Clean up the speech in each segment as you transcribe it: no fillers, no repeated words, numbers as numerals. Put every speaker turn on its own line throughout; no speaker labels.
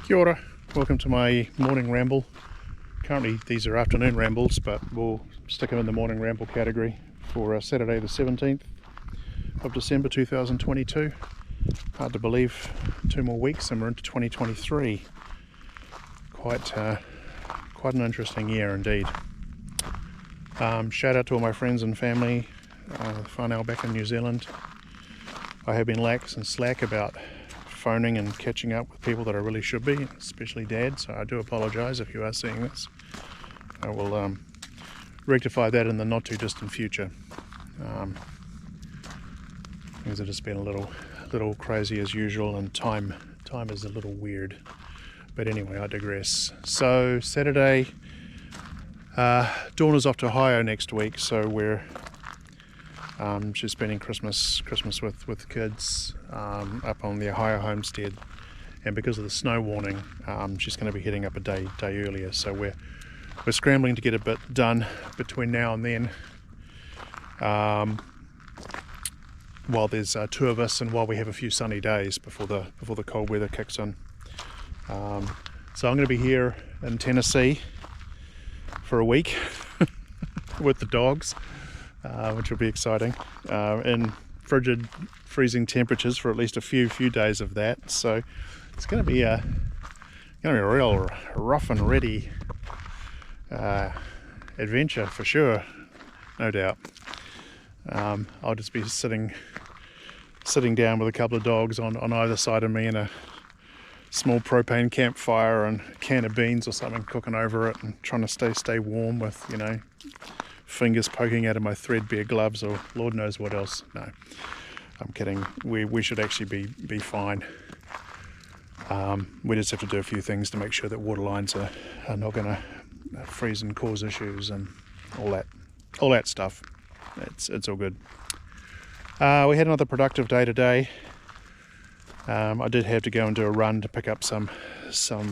Kia ora, welcome to my morning ramble. Currently these are afternoon rambles, but we'll stick them in the morning ramble category for Saturday the 17th of December 2022. Hard to believe, 2 more weeks and we're into 2023. Quite an interesting year indeed. Shout out to all my friends and family, whānau back in New Zealand. I have been lax and slack about phoning and catching up with people that I really should be, especially Dad, so I do apologise if you are seeing this. I will rectify that in the not too distant future. Things have just been a little crazy as usual, and time is a little weird. But anyway, I digress. So Saturday, Dawn is off to Ohio next week, so she's spending Christmas with the kids up on the Ohio homestead, and because of the snow warning, she's going to be heading up a day earlier. So we're scrambling to get a bit done between now and then, while there's 2 of us and while we have a few sunny days before the cold weather kicks in. So I'm going to be here in Tennessee for a week with the dogs, which will be exciting, in frigid, freezing temperatures for at least a few days of that. So it's going to be a real rough and ready adventure for sure, no doubt. I'll just be sitting down with a couple of dogs on either side of me, in a small propane campfire and a can of beans or something cooking over it, and trying to stay warm with, fingers poking out of my threadbare gloves or Lord knows what else. No, I'm kidding. We should actually be fine. We just have to do a few things to make sure that water lines are not going to freeze and cause issues and all that stuff. It's all good. We had another productive day today. I did have to go and do a run to pick up some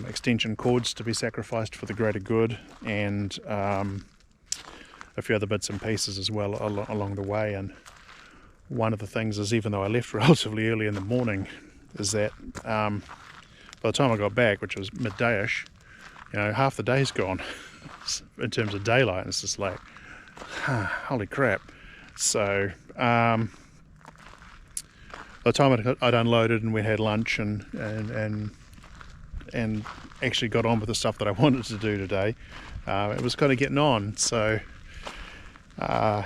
extension cords to be sacrificed for the greater good, and a few other bits and pieces as well along the way. And one of the things is, even though I left relatively early in the morning, is that by the time I got back, which was midday-ish, half the day's gone in terms of daylight. And it's just like, holy crap. So by the time I'd unloaded and we had lunch and actually got on with the stuff that I wanted to do today, it was kind of getting on. So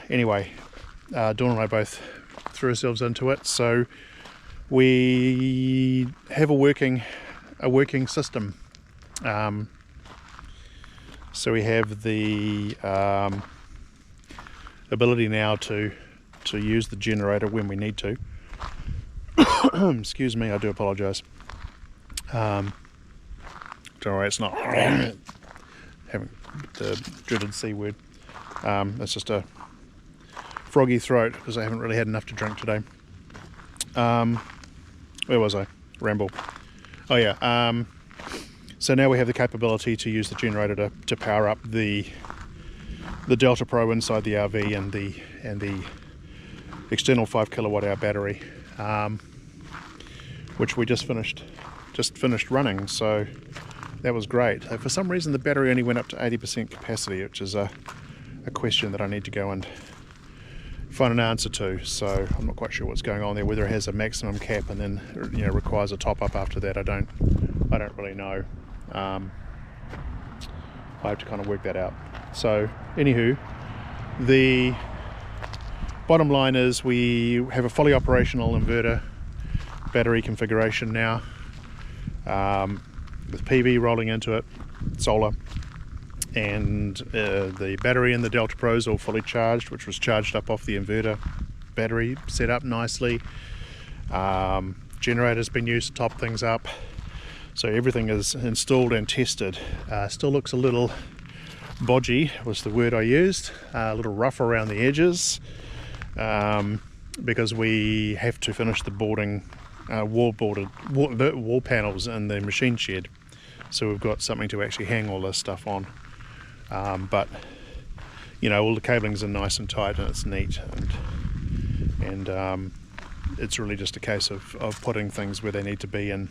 anyway, Dawn and I both threw ourselves into it. So we have a working system. So we have the ability now to use the generator when we need to. Excuse me, I do apologise. Don't worry, it's not having the dreaded C word. It's just a froggy throat because I haven't really had enough to drink today. Where was I? Ramble. Oh yeah. So now we have the capability to use the generator to power up the Delta Pro inside the RV and the external 5 kilowatt hour battery, which we just finished running. So that was great. For some reason the battery only went up to 80% capacity, which is a question that I need to go and find an answer to. So I'm not quite sure what's going on there, whether it has a maximum cap and then requires a top up after that. I don't really know. I have to kind of work that out. So anywho, the bottom line is we have a fully operational inverter battery configuration now, with PV rolling into it, solar, and the battery in the Delta Pro is all fully charged, which was charged up off the inverter battery, set up nicely. Generator's been used to top things up, so everything is installed and tested. Still looks a little bodgy was the word I used, a little rough around the edges, because we have to finish the boarding, wall panels in the machine shed, so we've got something to actually hang all this stuff on. But all the cablings are nice and tight and it's neat, and it's really just a case of putting things where they need to be and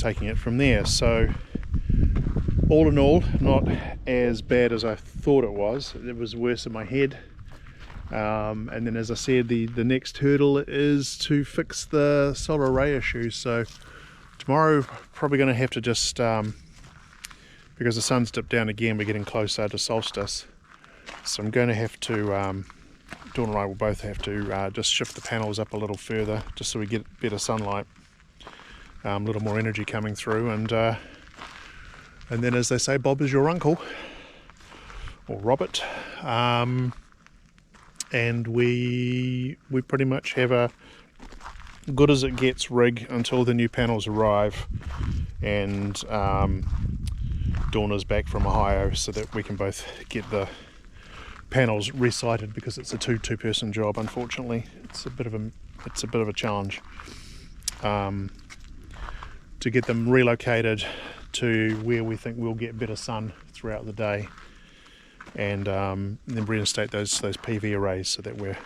taking it from there. So all in all, not as bad as I thought it was. It was worse in my head. And then, as I said, the next hurdle is to fix the solar array issue. So tomorrow probably going to have to just because the sun's dipped down again, we're getting closer to solstice, so I'm going to have to Dawn and I will both have to just shift the panels up a little further, just so we get better sunlight, a little more energy coming through, and then, as they say, Bob is your uncle, or Robert, and we pretty much have a good as it gets rig until the new panels arrive, and Dawn is back from Ohio, so that we can both get the panels resited, because it's a two-person job. Unfortunately, it's a bit of a challenge to get them relocated to where we think we'll get better sun throughout the day, and then reinstate those PV arrays so that we're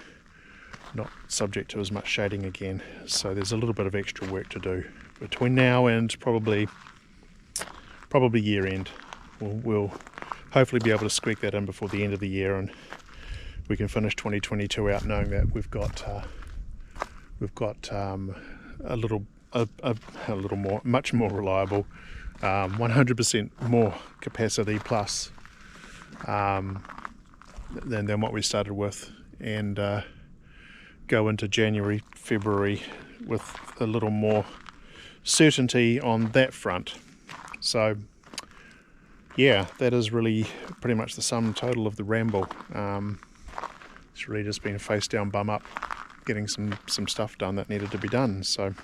not subject to as much shading again. So there's a little bit of extra work to do between now and probably year end. We'll hopefully be able to squeak that in before the end of the year, and we can finish 2022 out knowing that we've got a little more, much more reliable, 100% more capacity plus than what we started with, and go into January, February with a little more certainty on that front. So yeah, that is really pretty much the sum total of the ramble. It's really just been a face down, bum up, getting some stuff done that needed to be done. So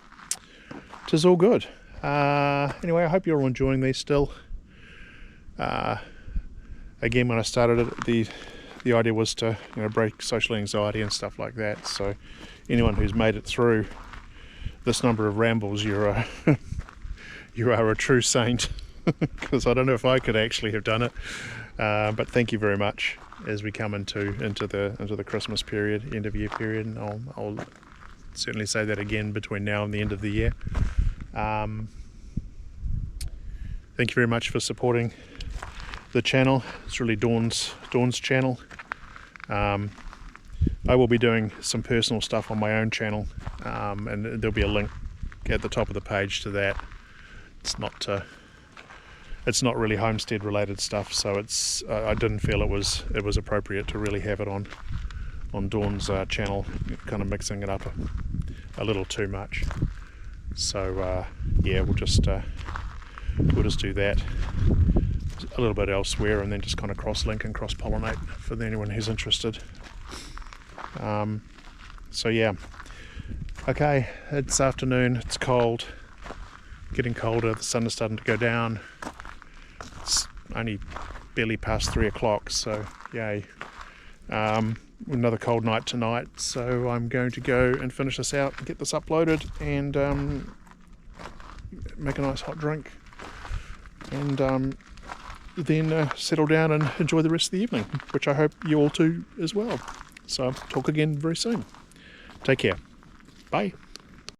it is all good. Anyway, I hope you're all enjoying these still. Again, when I started it, the idea was to break social anxiety and stuff like that. So anyone who's made it through this number of rambles, you are a true saint. Because I don't know if I could actually have done it, but thank you very much as we come into the Christmas period, end of year period, and I'll certainly say that again between now and the end of the year. Thank you very much for supporting the channel. It's really Dawn's channel. I will be doing some personal stuff on my own channel, and there'll be a link at the top of the page to that. It's not really homestead related stuff, so I didn't feel it was appropriate to really have it on Dawn's channel, kind of mixing it up a little too much. So yeah, we'll just do that a little bit elsewhere, and then just kind of cross-link and cross-pollinate for anyone who's interested. So yeah, okay, it's afternoon, it's cold, getting colder, the sun is starting to go down. It's only barely past 3 o'clock, so yay. Another cold night tonight, so I'm going to go and finish this out and get this uploaded, and make a nice hot drink, and then settle down and enjoy the rest of the evening, which I hope you all do as well. So talk again very soon. Take care. Bye.